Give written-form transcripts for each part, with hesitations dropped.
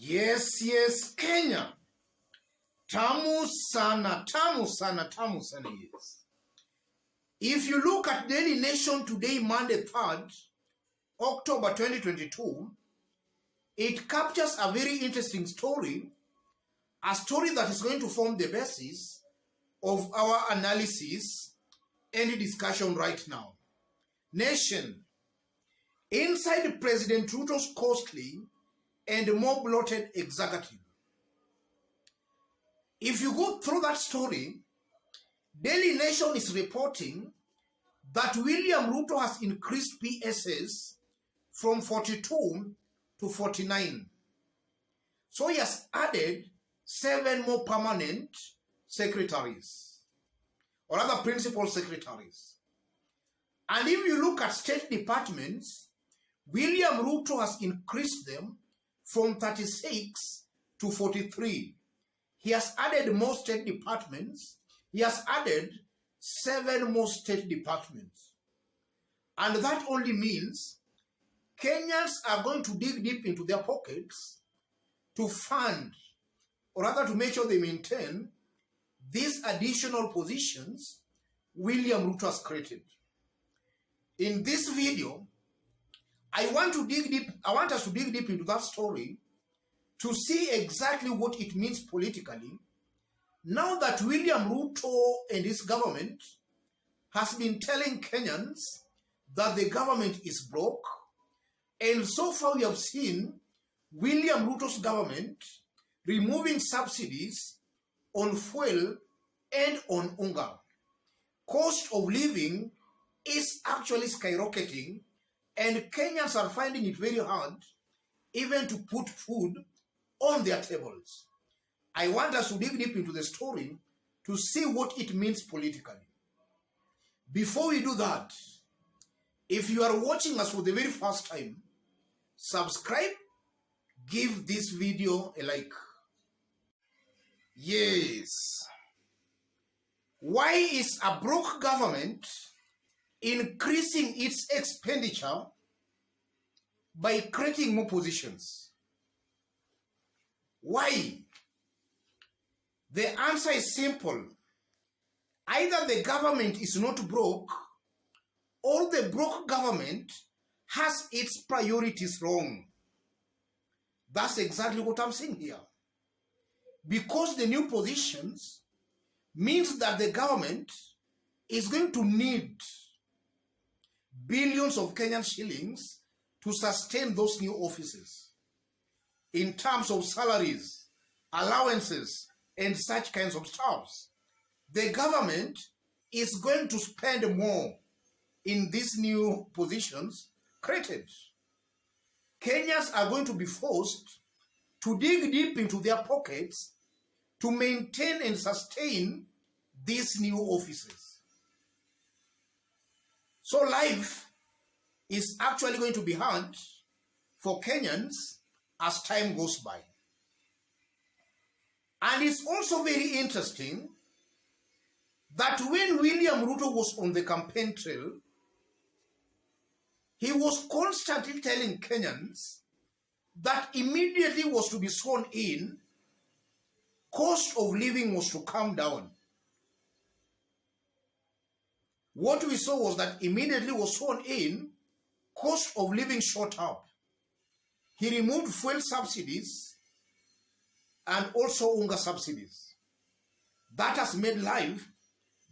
Yes, Kenya. Tamu sana, yes. If you look at Daily Nation today, Monday 3rd, October 2022, it captures a very interesting story, a story that is going to form the basis of our analysis and discussion right now. Nation, inside President Ruto's costly and more bloated executive. If you go through that story, Daily Nation is reporting that William Ruto has increased PSs from 42 to 49. So he has added 7 more permanent secretaries, or other principal secretaries. And if you look at state departments, William Ruto has increased them from 36 to 43. He has added more state departments. He has added 7 more state departments. And that only means Kenyans are going to dig deep into their pockets to fund, or rather to make sure they maintain, these additional positions William Ruto has created. In this video, I want us to dig deep into that story to see exactly what it means politically, now that William Ruto and his government has been telling Kenyans that the government is broke. And so far we have seen William Ruto's government removing subsidies on fuel and on unga. Cost of living is actually skyrocketing, and Kenyans are finding it very hard even to put food on their tables. I want us to dig deep into the story to see what it means politically. Before we do that, if you are watching us for the very first time, subscribe, give this video a like. Yes. Why is a broke government increasing its expenditure by creating more positions? Why? The answer is simple. Either the government is not broke, or the broke government has its priorities wrong. That's exactly what I'm saying here. Because the new positions means that the government is going to need billions of Kenyan shillings to sustain those new offices in terms of salaries, allowances, and such kinds of stuffs. The government is going to spend more in these new positions created. Kenyans are going to be forced to dig deep into their pockets to maintain and sustain these new offices. So life is actually going to be hard for Kenyans as time goes by. And it's also very interesting that when William Ruto was on the campaign trail, he was constantly telling Kenyans that immediately was to be sworn in, cost of living was to come down. What we saw was that immediately was sworn in, cost of living shot up. He removed fuel subsidies and also unga subsidies. That has made life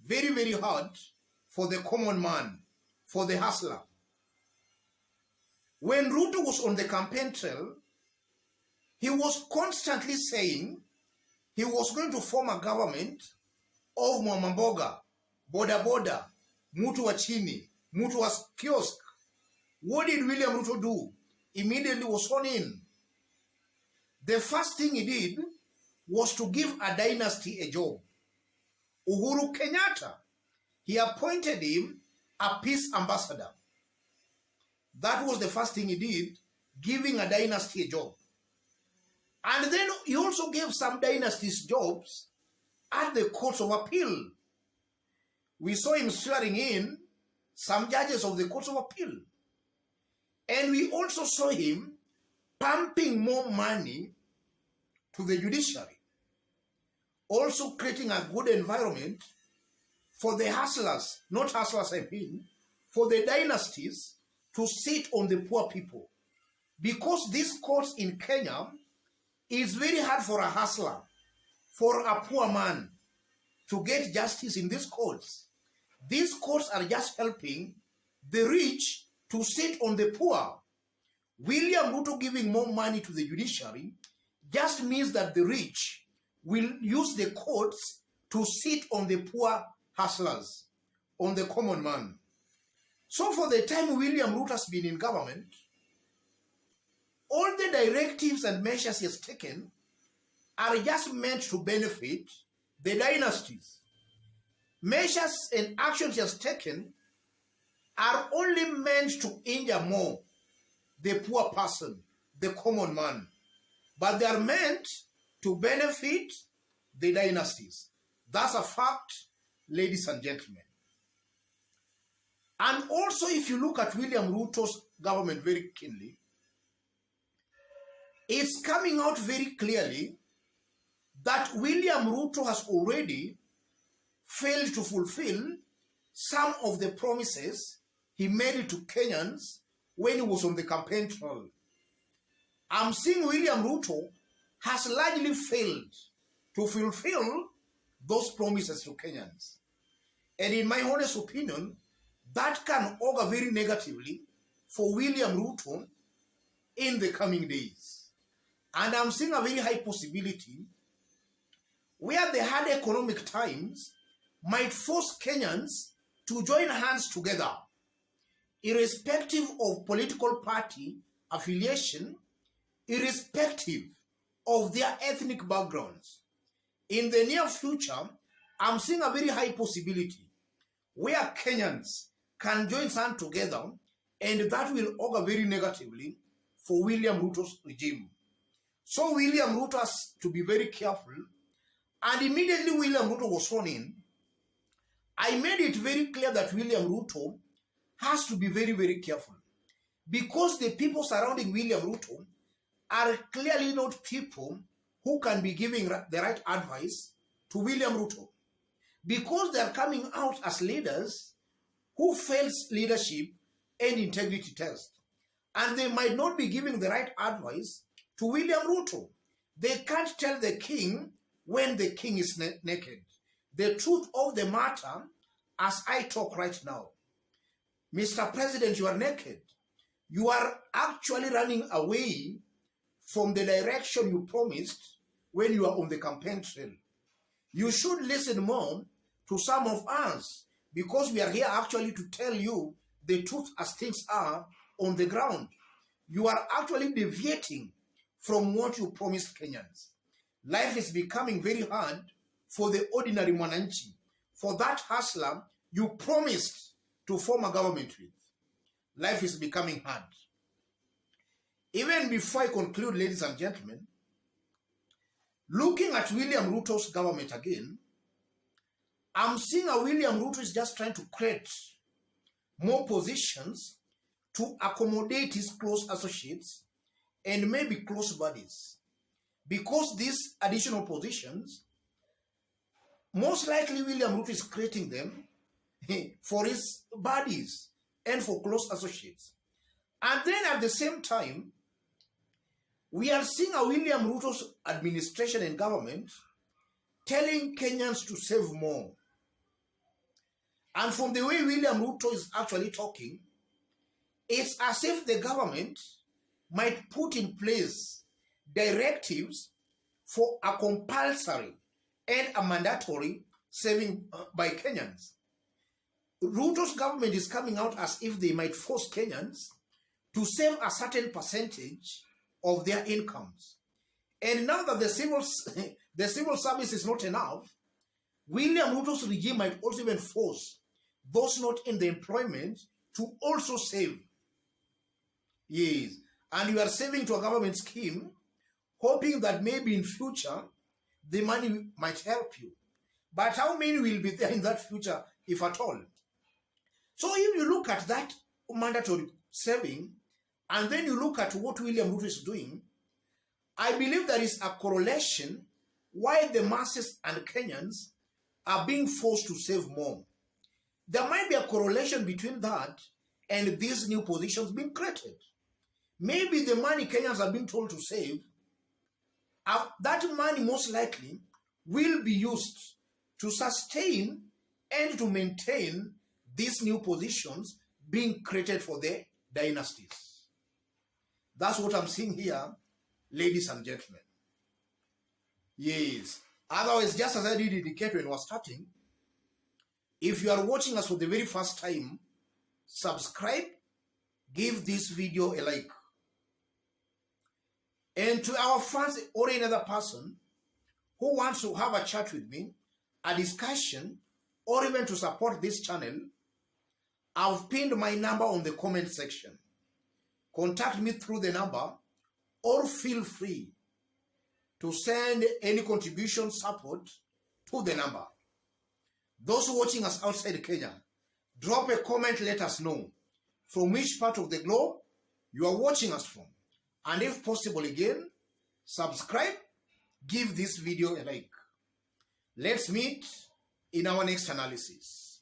very, very hard for the common man, for the hustler. When Ruto was on the campaign trail, he was constantly saying he was going to form a government of Mwamamboga, Boda Boda, Mutu wa chini, Mutu wa kiosk. What did William Ruto do? Immediately was sworn in. The first thing he did was to give a dynasty a job. Uhuru Kenyatta, he appointed him a peace ambassador. That was the first thing he did, giving a dynasty a job. And then he also gave some dynasties jobs at the courts of appeal. We saw him swearing in some judges of the courts of appeal. And we also saw him pumping more money to the judiciary. Also creating a good environment for the hustlers, not hustlers I mean, for the dynasties to sit on the poor people. Because these courts in Kenya is very hard for a hustler, for a poor man to get justice in these courts. These courts are just helping the rich to sit on the poor. William Ruto giving more money to the judiciary just means that the rich will use the courts to sit on the poor hustlers, on the common man. So for the time William Ruto has been in government, all the directives and measures he has taken are just meant to benefit the dynasties. Measures and actions he has taken are only meant to injure more the poor person, the common man. But they are meant to benefit the dynasties. That's a fact, ladies and gentlemen. And also, if you look at William Ruto's government very keenly, it's coming out very clearly that William Ruto has already failed to fulfill some of the promises he made to Kenyans when he was on the campaign trail. I'm seeing William Ruto has largely failed to fulfill those promises to Kenyans. And in my honest opinion, that can augur very negatively for William Ruto in the coming days. And I'm seeing a very high possibility where the hard economic times might force Kenyans to join hands together, irrespective of political party affiliation, irrespective of their ethnic backgrounds. In the near future, I'm seeing a very high possibility where Kenyans can join hands together, and that will augur very negatively for William Ruto's regime. So William Ruto has to be very careful. And immediately William Ruto was sworn in, I made it very clear that William Ruto has to be very, very careful. Because the people surrounding William Ruto are clearly not people who can be giving the right advice to William Ruto. Because they are coming out as leaders who fails leadership and integrity test. And they might not be giving the right advice to William Ruto. They can't tell the king when the king is naked. The truth of the matter, as I talk right now, Mr. President, you are naked. You are actually running away from the direction you promised when you are on the campaign trail. You should listen more to some of us, because we are here actually to tell you the truth as things are on the ground. You are actually deviating from what you promised Kenyans. Life is becoming very hard for the ordinary mwananchi, for that hustler you promised to form a government with. Life is becoming hard. Even before I conclude, ladies and gentlemen, looking at William Ruto's government again, I'm seeing a William Ruto is just trying to create more positions to accommodate his close associates and maybe close buddies. Because these additional positions, most likely William Ruto is creating them for his buddies and for close associates. And then at the same time, we are seeing a William Ruto's administration and government telling Kenyans to save more. And from the way William Ruto is actually talking, it's as if the government might put in place directives for a compulsory and a mandatory saving by Kenyans. Ruto's government is coming out as if they might force Kenyans to save a certain percentage of their incomes. And now that the civil service is not enough, William Ruto's regime might also even force those not in the employment to also save. Yes. And you are saving to a government scheme, hoping that maybe in future, the money might help you. But how many will be there in that future, if at all? So if you look at that mandatory saving, and then you look at what William Ruto is doing, I believe there is a correlation why the masses and Kenyans are being forced to save more. There might be a correlation between that and these new positions being created. Maybe the money Kenyans are being told to save, that money most likely will be used to sustain and to maintain these new positions being created for the dynasties. That's what I'm seeing here, ladies and gentlemen. Yes. Otherwise, just as I did indicate when I was starting, if you are watching us for the very first time, subscribe, give this video a like. And to our fans or any other person who wants to have a chat with me, a discussion, or even to support this channel, I've pinned my number on the comment section. Contact me through the number or feel free to send any contribution support to the number. Those watching us outside Kenya, drop a comment, let us know from which part of the globe you are watching us from. And if possible again, subscribe, give this video a like. Let's meet in our next analysis.